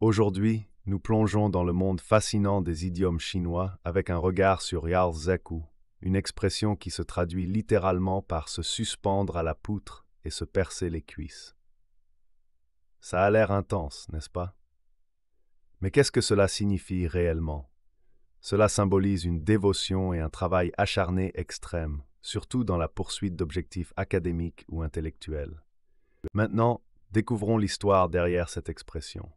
Aujourd'hui, nous plongeons dans le monde fascinant des idiomes chinois avec un regard sur Yao Zeku, une expression qui se traduit littéralement par se suspendre à la poutre et se percer les cuisses. Ça a l'air intense, n'est-ce pas? Mais qu'est-ce que cela signifie réellement? Cela symbolise une dévotion et un travail acharné extrême, surtout dans la poursuite d'objectifs académiques ou intellectuels. Maintenant, découvrons l'histoire derrière cette expression.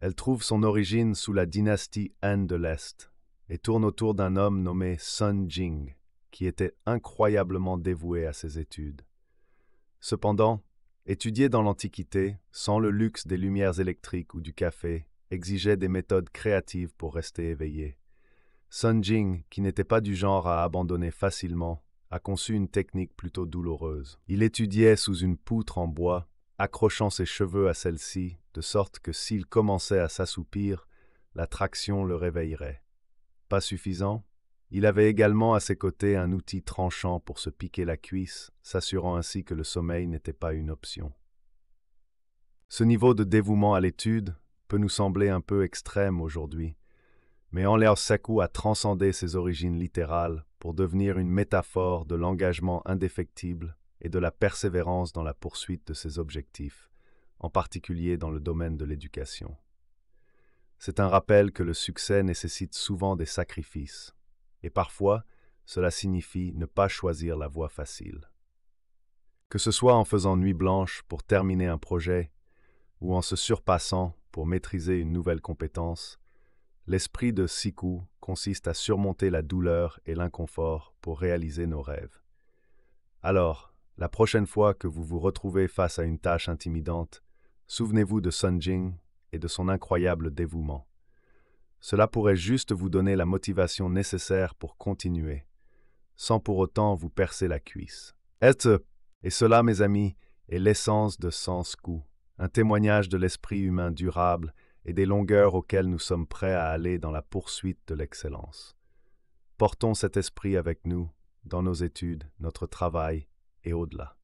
Elle trouve son origine sous la dynastie Han de l'Est et tourne autour d'un homme nommé Sun Jing, qui était incroyablement dévoué à ses études. Cependant, étudier dans l'Antiquité, sans le luxe des lumières électriques ou du café, exigeait des méthodes créatives pour rester éveillé. Sun Jing, qui n'était pas du genre à abandonner facilement, a conçu une technique plutôt douloureuse. Il étudiait sous une poutre en bois, accrochant ses cheveux à celle-ci, de sorte que s'il commençait à s'assoupir, la traction le réveillerait. Pas suffisant, il avait également à ses côtés un outil tranchant pour se piquer la cuisse, s'assurant ainsi que le sommeil n'était pas une option. Ce niveau de dévouement à l'étude peut nous sembler un peu extrême aujourd'hui, mais Yao Zeku a transcendé ses origines littérales pour devenir une métaphore de l'engagement indéfectible et de la persévérance dans la poursuite de ses objectifs, en particulier dans le domaine de l'éducation. C'est un rappel que le succès nécessite souvent des sacrifices, et parfois, cela signifie ne pas choisir la voie facile. Que ce soit en faisant nuit blanche pour terminer un projet, ou en se surpassant pour maîtriser une nouvelle compétence, l'esprit de Siku consiste à surmonter la douleur et l'inconfort pour réaliser nos rêves. Alors, la prochaine fois que vous vous retrouvez face à une tâche intimidante, souvenez-vous de Sun Jing et de son incroyable dévouement. Cela pourrait juste vous donner la motivation nécessaire pour continuer, sans pour autant vous percer la cuisse. Et cela, mes amis, est l'essence de Sansku, un témoignage de l'esprit humain durable et des longueurs auxquelles nous sommes prêts à aller dans la poursuite de l'excellence. Portons cet esprit avec nous, dans nos études, notre travail et au-delà.